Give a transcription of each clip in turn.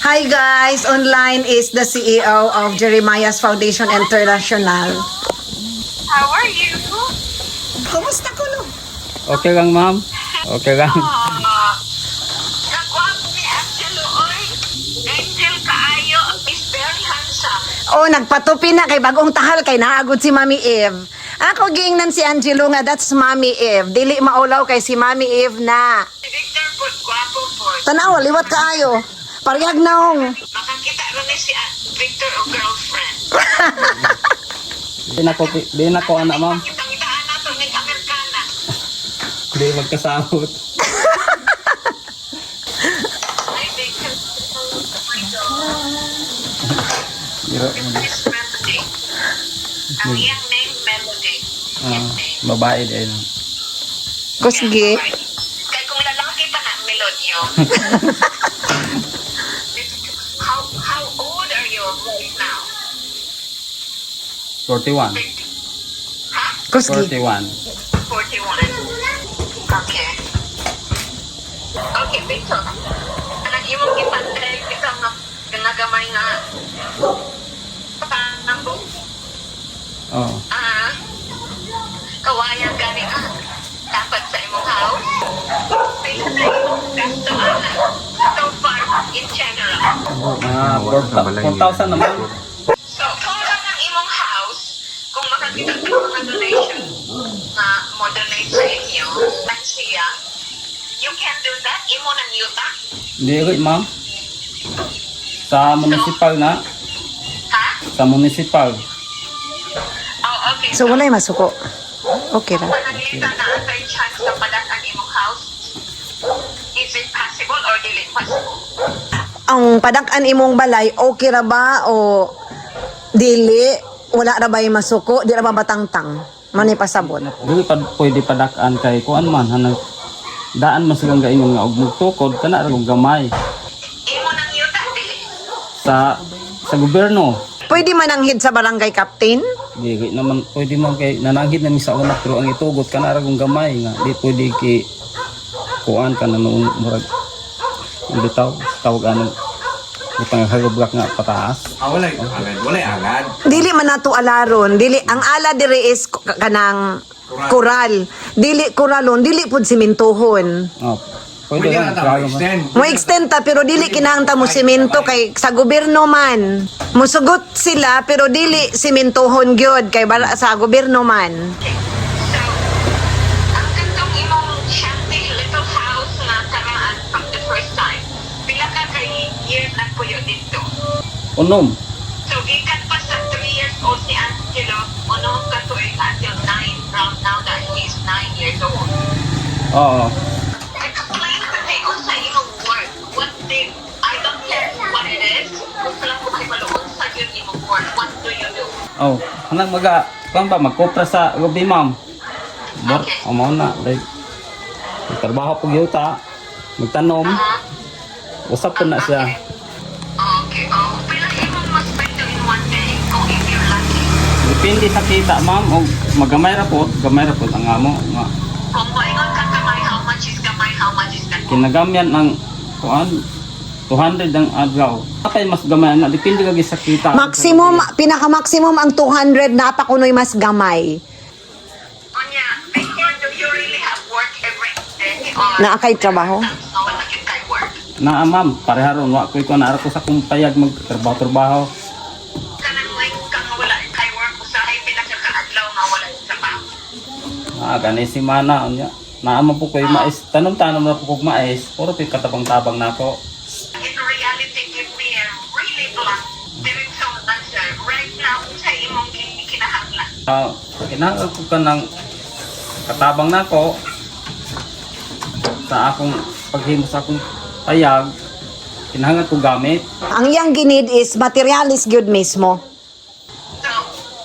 Hi guys, online is the CEO of Jeremiah's Foundation International. How are you? Kumusta ko no? Okay lang, ma'am. Okay lang. Nagwapo ni Angelo, oy. Angel kaayo, is very handsome. Oh, nagpatupi na kay bagong tahal kay naagod si Mami Eve. Ako gingnan si Angelo nga that's Mami Eve. Dili maulaw kay si Mami Eve na. Si Victor po, gwapo po. Tanaw, liwat kaayo. Parehag naong. Makakita rin ni si Victor o girlfriend. Di na ko anak, ma'am. Kitang-itaan na to, nag-Amerikana. Di magkasahot. I think Pero, it's Melody. Ang iyang name, Melody. babae din. Kusgi. Kaya kung lalaki pa na, Melodyo. How old are you right now? 41. Ha? Kusgi. 41. 41. Okay. Okay, Victor. Anong imong ipantay kita nga ganagamay nga panambo? Oh. Kawayan gani ka. Dapat sa imong house. Pila na imong gasto ana. So far, in general. Mga 4,000 naman. So, kung lang ang imong house, kung makakita ka ng mga donation na mo-donate sa inyo, ang siya, you can do that. Imo ng yuta. Hindi ko, ma'am. Sa municipal na. Ha? Sa municipal. Oh, okay. So walay masuko. Okay ra. Manalita na antay chance na padat ang imong house. Is it possible or dili possible? Ang padak-an imong balay, okay ra ba o dili? Wala ra ba yung masuko? Di ra ba batangtang? Mani pasabot. Dili pa pwede padakaan kay kuan man hanang daan man silang gaingon nga og mugtukod kana ra og gamay Imo ng yuta, dili. sa gobyerno. Pwede mananghid sa barangay captain? Di naman pwede man kay nananghid na mi sa una pero ang itugot kana ra og gamay nga di pwede ki kuan kana noong murag bitaw tawag ano ipanghagobrak nga pataas. Wala agad. Dili man nato alaron. Dili ang ala diri is kanang kural. Dili kuralon, dili pud simentohon. Oh, pwede Pwede lang na klaro man. extend. Mo extend ta pero dili kinahanglan mo semento kay sa gobyerno man. Musugot sila pero dili simentohon gyud kay bara sa gobyerno man. So, ang kantong imong shanty little house na karaan from the first time, pila ka kay years na puyo dito? Unom. So, gikan pa sa 3 years old si Angelo, unong katuig until 9, from now that he's 9 years old. Oo. Explain to me unsa imong work. What did, I don't care what it is, gusto lang ko mahibalo unsa yun imong work. What do you do? Oh, hanang kuan ba magkopra sa gabi, ma'am. Okay. Mao na like trabaho pag yuta, magtanom, usap ko na siya. Okay. Oh, pila imong mas spend in one day kung if you're lucky. Depende sa kita, ma'am, o gamay ra po ang amo nga Kung moingon ka kamay, how much is kamay, how much is that? kinagamyan ng kuan 200 ang adlaw. Kapay mas gamay na depende kag sa kita. Maximum pinaka-maximum ang 200 na pa kunoy mas gamay. Onya, Victor, do you really have work every day? Or Naa kay trabaho? no, wala yun kay work. Na ma'am, pareharon wa ko na ko sa kumpayag magtrabaho. Kanang like kang wala yun kay work, usahay pila ka kaadlaw nga wala yun sa baho. Gani si mana unya. Naamo po koy mais, tanom-tanom na po kog mais, puro pi katabang-tabang nako. In reality, give me a really blunt, direct answer. Right now, sa imong kinahanglan. Kinahanglan ko ka ng katabang nako sa akong paghimo sa akong payag. Kinahanglan ko gamit. Ang iyang ginid is materialis gyud mismo. So,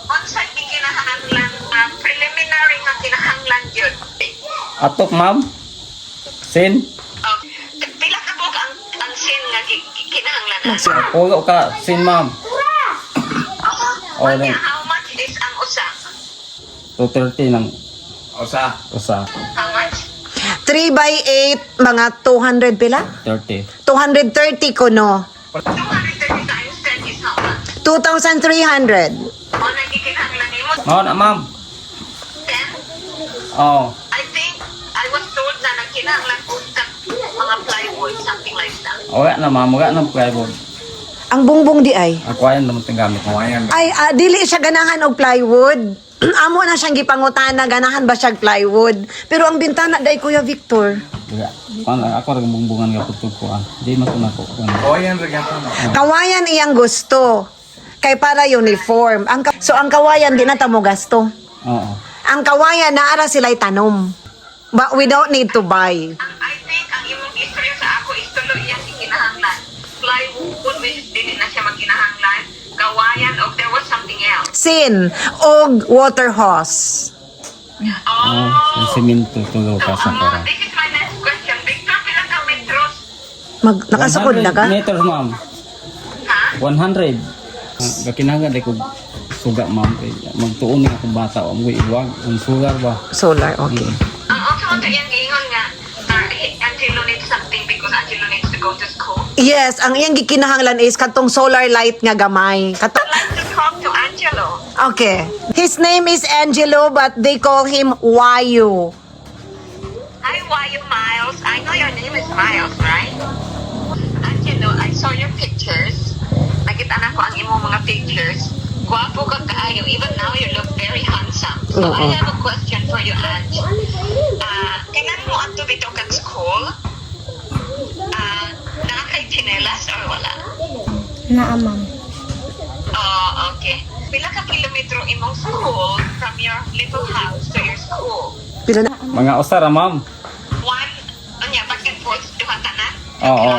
once I kinahanglan, preliminary nga kinahanglan yun. Atok ma'am. Sin. Pila ka bug ang sin nga kinahanglan na? Pulo ka sin ma'am. Oh, Anya, then. how much is ang usa? 230 ng Usa. How much? 3 by 8 mga 200 pila? 30. 230 ko no. 230 times 10 is how much? 2,300. O, nagkikinahanglan mo. Mao na ma'am. 10? Oo. I think I was told na nagkinahanglan po sa mga plywood, something like that. Wala na ma'am, wala na plywood. Ang bungbong di ay. Ako ayan naman ting gamit mo. Ayan. Ay, dili siya ganahan og plywood. Amo na siyang gipangutana, ganahan ba siya plywood. Pero ang bintana day Kuya Victor. Wala. Kuan lang ako ra bumbungan ka putog ko. Di man ko nako. Ayan, regato na. Kawayan iyang gusto. Kay para uniform. So ang kawayan di na ta mo gasto. Oo. Ang kawayan naara sila'y tanom. But we don't need to buy. I think ang imong istorya sa ako is tuloy iyang ikinahanglan. Plywood, which dili na siya magkinahanglan. Kawayan, o there was something else. Sin og water hose. Oh, yung simento tulo ka sa para. This is my next question. Victor, pila ka metros? Nakasukod na ka? 100 meters ma'am. Ha? 100. Gakinahanglan day ko suga ma'am kay magtuon ni akong bata o mo iwag ang sugar ba. Solar, okay. Ang also to iyang giingon nga, Angelo needs something because Angelo needs to go to school. Yes, ang iyang gikinahanglan is katong solar light nga gamay. I'd like to talk to Angelo. Okay. His name is Angelo but they call him Wayu. Hi, why you Miles? I know your name is Miles, right? Angelo, I saw your pictures. Nakita na ko ang imong mga pictures. Gwapo ka kaayo. Even now, you look very handsome. So, I have a question for you, Ange. Kailan mo ato bitaw kag school? Nakakay chinelas or wala? Naa, ma'am. Oh, okay. Pila ka kilometro imong school from your little house to your school? Pila na? Mga usara ma'am. One, back and forth, duha ka na? Oo.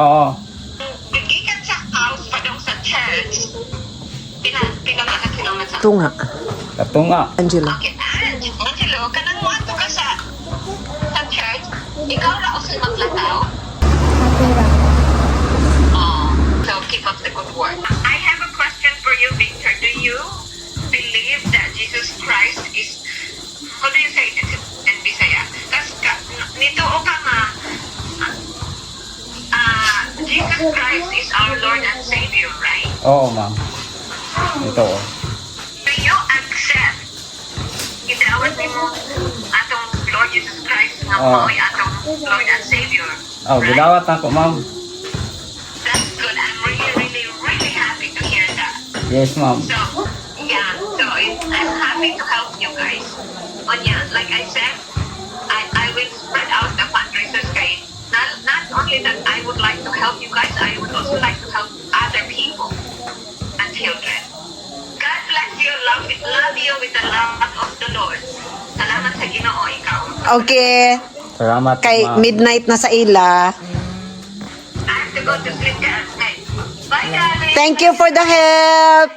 Oo. Gikan sa house pa dong sa church. Pila ka kilometro? Ito nga, Katunga. Angelo. Okay, Angelo, kanang mo ato ka sa church, ikaw ra usay maglataw? Kapira. Oh, so keep up the good work. I have a question for you, Victor. Do you believe that Jesus Christ is, how do you say it in Bisaya? Nito o ka nga, Jesus Christ is our Lord and Savior, right? Oo ma'am. Ito oh. Do you accept idawat mo atong Lord Jesus Christ nga Oh. mao'y atong Lord and Savior? Oh, right? gidawat ako ma'am. That's good. I'm really happy to hear that. Yes ma'am. So, I'm happy to help you guys. Like I said, I will spread out the fundraisers guys. Not only that I would like to help you guys, I would also like to help other people and children. God bless you. Love you with the love of the Lord. Salamat sa Ginoo, ikaw. Okay. Salamat Kay ma'am. midnight na sa ila. I have to go to sleep, guys. Bye, darling. Thank you for the help.